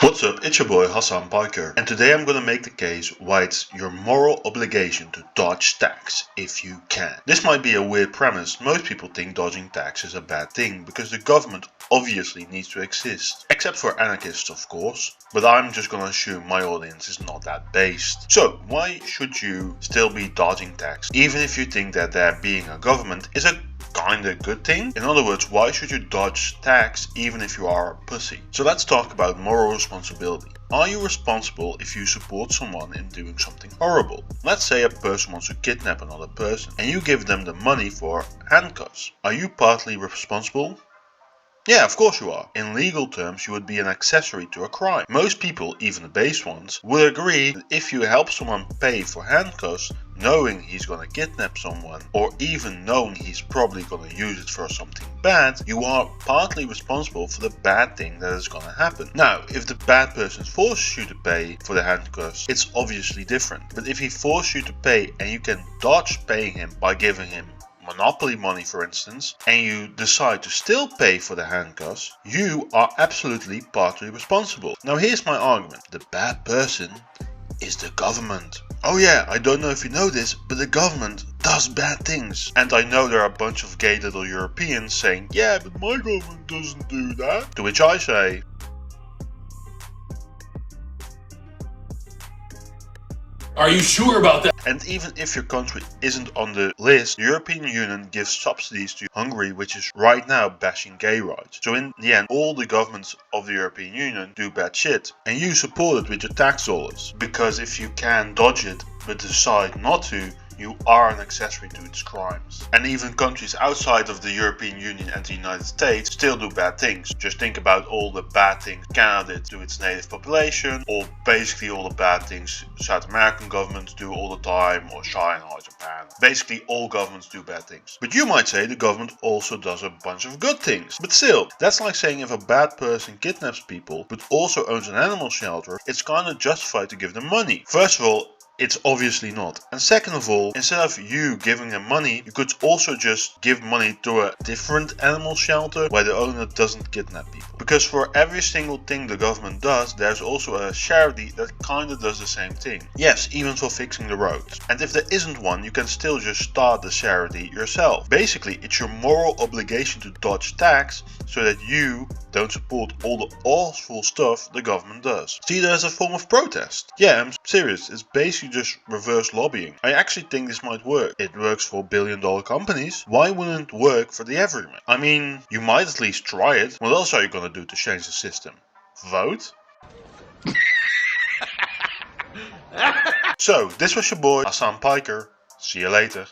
What's up, it's your boy Hasan Piker, and today I'm gonna make the case why it's your moral obligation to dodge tax if you can. This might be a weird premise. Most people think dodging tax is a bad thing because the government obviously needs to exist. Except for anarchists, of course, but I'm just gonna assume my audience is not that based. So why should you still be dodging tax even if you think that there being a government is a kinda good thing? In other words, why should you dodge tax even if you are a pussy? So let's talk about moral responsibility. Are you responsible if you support someone in doing something horrible? Let's say a person wants to kidnap another person and you give them the money for handcuffs. Are you partly responsible? Yeah, of course you are. In legal terms, you would be an accessory to a crime. Most people, even the base ones, would agree that if you help someone pay for handcuffs, knowing he's gonna kidnap someone, or even knowing he's probably gonna use it for something bad, you are partly responsible for the bad thing that is gonna happen. Now, if the bad person forces you to pay for the handcuffs, it's obviously different. But if he forces you to pay and you can dodge paying him by giving him monopoly money, for instance, and you decide to still pay for the handcuffs, you are absolutely partly responsible. Now here's my argument. The bad person is the government. Oh yeah, I don't know if you know this, but the government does bad things. And I know there are a bunch of gay little Europeans saying, yeah, but my government doesn't do that. To which I say, are you sure about that? and even if your country isn't on the list, the European Union gives subsidies to Hungary, which is right now bashing gay rights. So in the end, all the governments of the European Union do bad shit. And you support it with your tax dollars. Because if you can dodge it but decide not to, you are an accessory to its crimes. And even countries outside of the European Union and the United States still do bad things. Just think about all the bad things Canada did to its native population, or basically all the bad things South American governments do all the time, or China or Japan. Basically all governments do bad things. But you might say the government also does a bunch of good things. But still, that's like saying if a bad person kidnaps people but also owns an animal shelter, it's kinda justified to give them money. First of all, it's obviously not. And second of all, instead of you giving them money, you could also just give money to a different animal shelter where the owner doesn't kidnap people. Because for every single thing the government does, there's also a charity that kinda does the same thing. Yes, even for fixing the roads. And if there isn't one, you can still just start the charity yourself. Basically, it's your moral obligation to dodge tax so that you don't support all the awful stuff the government does. See that as a form of protest. Yeah, I'm serious. It's basically just reverse lobbying. I actually think this might work. It works for billion-dollar companies. Why wouldn't it work for the everyman? I mean, you might at least try it. What else are you gonna do to change the system? Vote? So, this was your boy Hasan Piker. See you later.